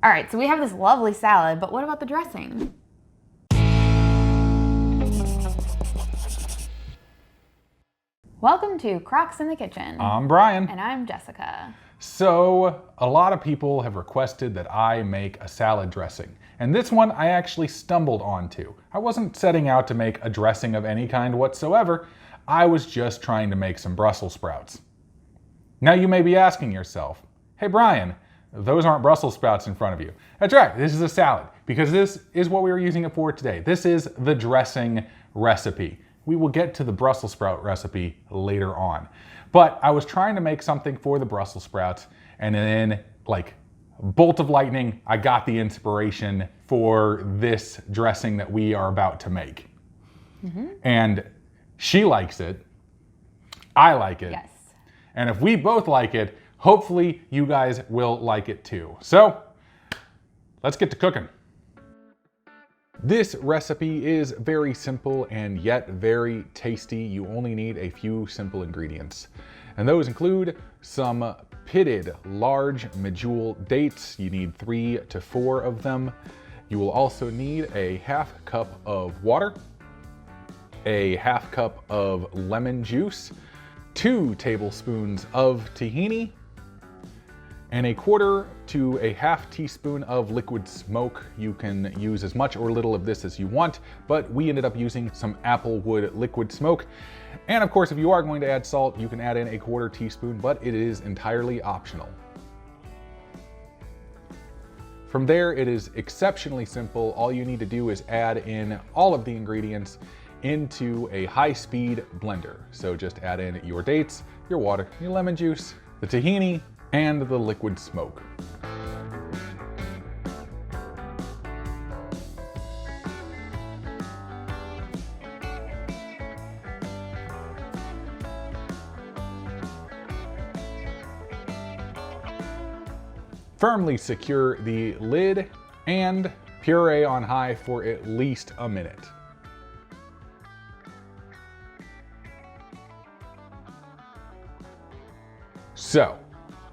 All right, so we have this lovely salad, but what about the dressing? Welcome to Crocs in the Kitchen. I'm Brian. And I'm Jessica. So, a lot of people have requested that I make a salad dressing. And this one I actually stumbled onto. I wasn't setting out to make a dressing of any kind whatsoever. I was just trying to make some Brussels sprouts. Now you may be asking yourself, hey Brian, those aren't Brussels sprouts in front of you. That's right, this is a salad, because this is what we were using it for today. This is the dressing recipe. We will get to the Brussels sprout recipe later on. But I was trying to make something for the Brussels sprouts, and then, like bolt of lightning, I got the inspiration for this dressing that we are about to make. And she likes it, I like it. Yes. And if we both like it, hopefully you guys will like it too. So let's get to cooking. This recipe is very simple and yet very tasty. You only need a few simple ingredients. And those include some pitted large medjool dates. You need 3 to 4 of them. You will also need a half cup of water, a half cup of lemon juice, 2 tablespoons of tahini, and a 1/4 to a half teaspoon of liquid smoke. You can use as much or little of this as you want, but we ended up using some applewood liquid smoke. And of course, if you are going to add salt, you can add in a 1/4 teaspoon, but it is entirely optional. From there, it is exceptionally simple. All you need to do is add in all of the ingredients into a high-speed blender. So just add in your dates, your water, your lemon juice, the tahini, and the liquid smoke. Firmly secure the lid and puree on high for at least a minute. So,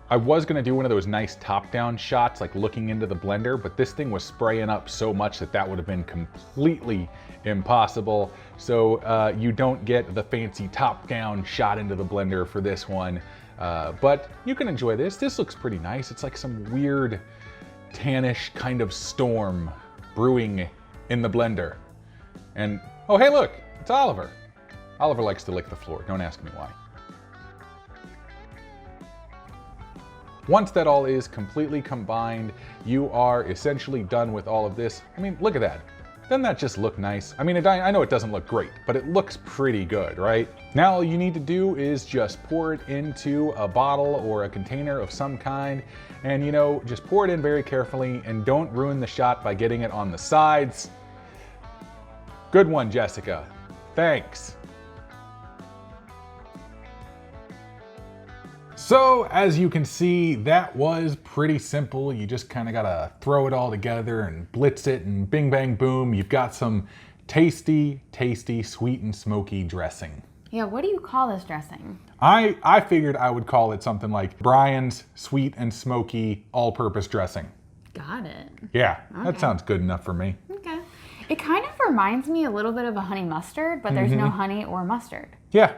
I was gonna do one of those nice top-down shots, like looking into the blender, but this thing was spraying up so much that that would have been completely impossible. So you don't get the fancy top-down shot into the blender for this one. But you can enjoy this. This looks pretty nice. It's like some weird tannish kind of storm brewing in the blender. And, oh hey look, it's Oliver. Oliver likes to lick the floor, don't ask me why. Once that all is completely combined, you are essentially done with all of this. I mean, look at that. Doesn't that just look nice? I mean, I know it doesn't look great, but it looks pretty good, right? Now all you need to do is just pour it into a bottle or a container of some kind, and just pour it in very carefully and don't ruin the shot by getting it on the sides. Good one, Jessica. Thanks. So, as you can see, that was pretty simple. You just kind of gotta throw it all together and blitz it, and bing bang boom, you've got some tasty, tasty, sweet and smoky dressing. Yeah, what do you call this dressing? I figured I would call it something like Brian's sweet and smoky all-purpose dressing. Got it. Yeah, Okay. That sounds good enough for me. Okay. It kind of reminds me a little bit of a honey mustard, but there's no honey or mustard. Yeah.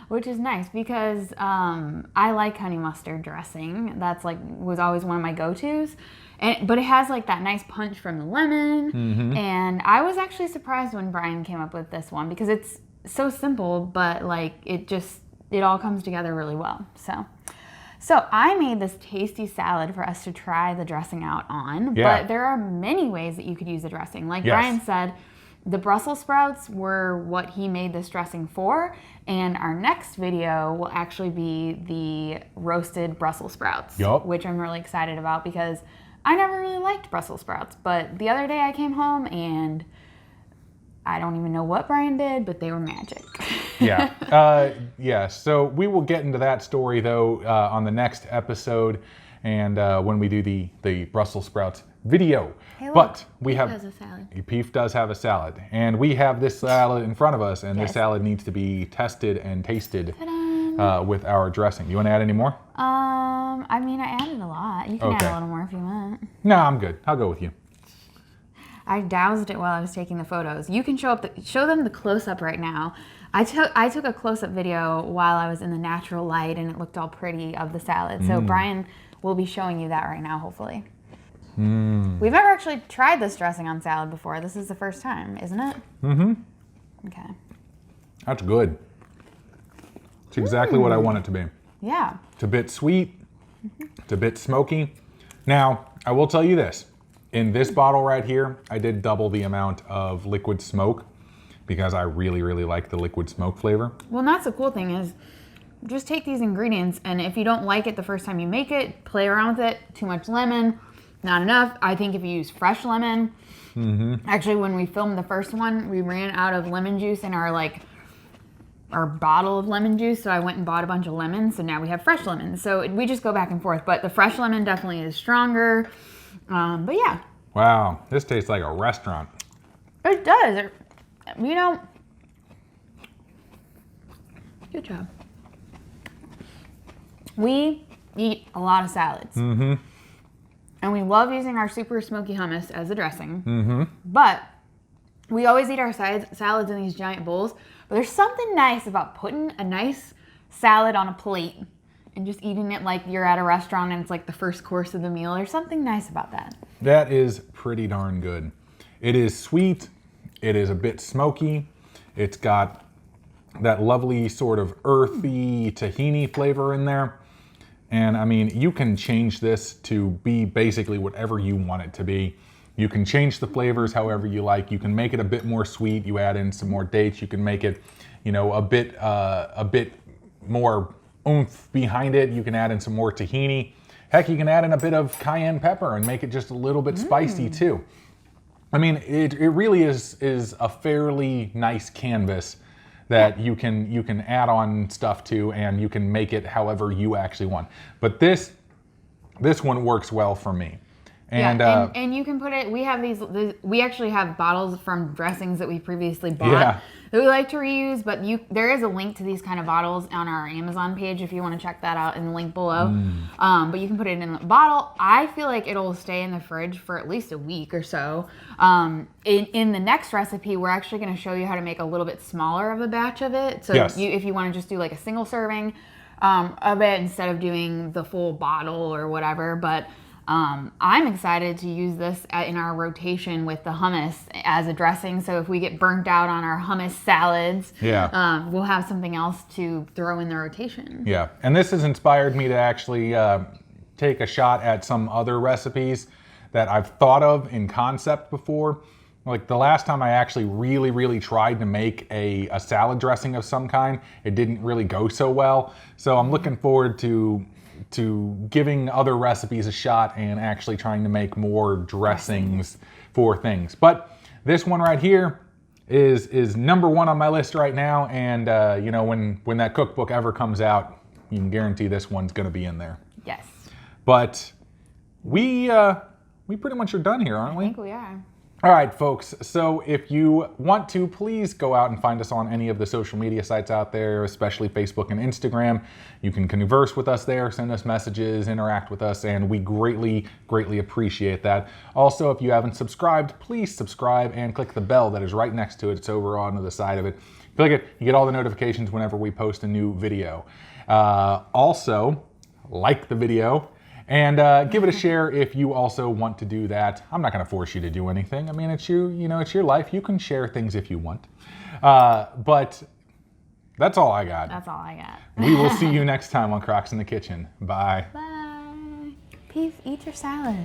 Which is nice because I like honey mustard dressing. That's was always one of my go-tos. But it has like that nice punch from the lemon. And I was actually surprised when Brian came up with this one because it's so simple, but it all comes together really well. So I made this tasty salad for us to try the dressing out on. Yeah. But there are many ways that you could use the dressing. Like Yes. Brian said, the Brussels sprouts were what he made this dressing for, and our next video will actually be the roasted Brussels sprouts, Yup. which I'm really excited about because I never really liked Brussels sprouts, but the other day I came home and I don't even know what Brian did, but they were magic. Yeah, so we will get into that story though on the next episode and when we do the Brussels sprouts video. Hey, look, but we Beef have has a salad. Beef does have a salad, and we have this salad in front of us, and Yes. this salad needs to be tested and tasted with our dressing. You want to add any more? I mean, I added a lot. You can add Okay. a little more if you want. No, I'm good. I'll go with you. I doused it while I was taking the photos. You can show them the close-up right now. I took a close-up video while I was in the natural light, and it looked all pretty of the salad. So Brian will be showing you that right now, hopefully. We've never actually tried this dressing on salad before. This is the first time, isn't it? Mm-hmm. Okay. That's good. It's exactly what I want it to be. Yeah. It's a bit sweet. It's a bit smoky. Now, I will tell you this. In this bottle right here, I did double the amount of liquid smoke because I really, really like the liquid smoke flavor. Well, and that's the cool thing is just take these ingredients, and if you don't like it the first time you make it, play around with it. Too much lemon, not enough. I think if you use fresh lemon, actually when we filmed the first one, we ran out of lemon juice in our bottle of lemon juice, so I went and bought a bunch of lemons, so now we have fresh lemons. So we just go back and forth, but the fresh lemon definitely is stronger. But yeah. Wow, this tastes like a restaurant. It does. You know, good job. We eat a lot of salads. And we love using our super smoky hummus as a dressing. But we always eat our salads in these giant bowls. But there's something nice about putting a nice salad on a plate and just eating it like you're at a restaurant and it's like the first course of the meal. There's something nice about that. That is pretty darn good. It is sweet. It is a bit smoky. It's got that lovely sort of earthy tahini flavor in there. And I mean, you can change this to be basically whatever you want it to be. You can change the flavors however you like. You can make it a bit more sweet. You add in some more dates. You can make it, you know, a bit more oomph behind it. You can add in some more tahini. Heck, you can add in a bit of cayenne pepper and make it just a little bit spicy too. I mean, it really is a fairly nice canvas that you can add on stuff to, and you can make it however you actually want. But this one works well for me. And, and you can put it, we have we actually have bottles from dressings that we previously bought that we like to reuse, but there is a link to these kind of bottles on our Amazon page if you want to check that out in the link below. But you can put it in a bottle. I feel like it'll stay in the fridge for at least a week or so. In the next recipe, we're actually going to show you how to make a little bit smaller of a batch of it. So if you want to just do like a single serving of it instead of doing the full bottle or whatever, but I'm excited to use this in our rotation with the hummus as a dressing. So if we get burnt out on our hummus salads, we'll have something else to throw in the rotation. Yeah, and this has inspired me to actually take a shot at some other recipes that I've thought of in concept before. Like the last time I actually really tried to make a salad dressing of some kind, it didn't really go so well. So I'm looking forward to giving other recipes a shot and actually trying to make more dressings for things. But this one right here is number one on my list right now, and you know, when that cookbook ever comes out, you can guarantee this one's going to be in there. Yes. But we pretty much are done here, aren't we? I think we are. All right, folks, so if you want to, please go out and find us on any of the social media sites out there, especially Facebook and Instagram. You can converse with us there, send us messages, interact with us, and we greatly appreciate that. Also, if you haven't subscribed, please subscribe and click the bell that is right next to it. It's over on the side of it. Click it, you get all the notifications whenever we post a new video. Also, like the video. And give it a share if you also want to do that. I'm not going to force you to do anything. I mean, it's it's your life. You can share things if you want. But that's all I got. That's all I got. We will see you next time on Crocs in the Kitchen. Bye. Bye. Peace. Eat your salad.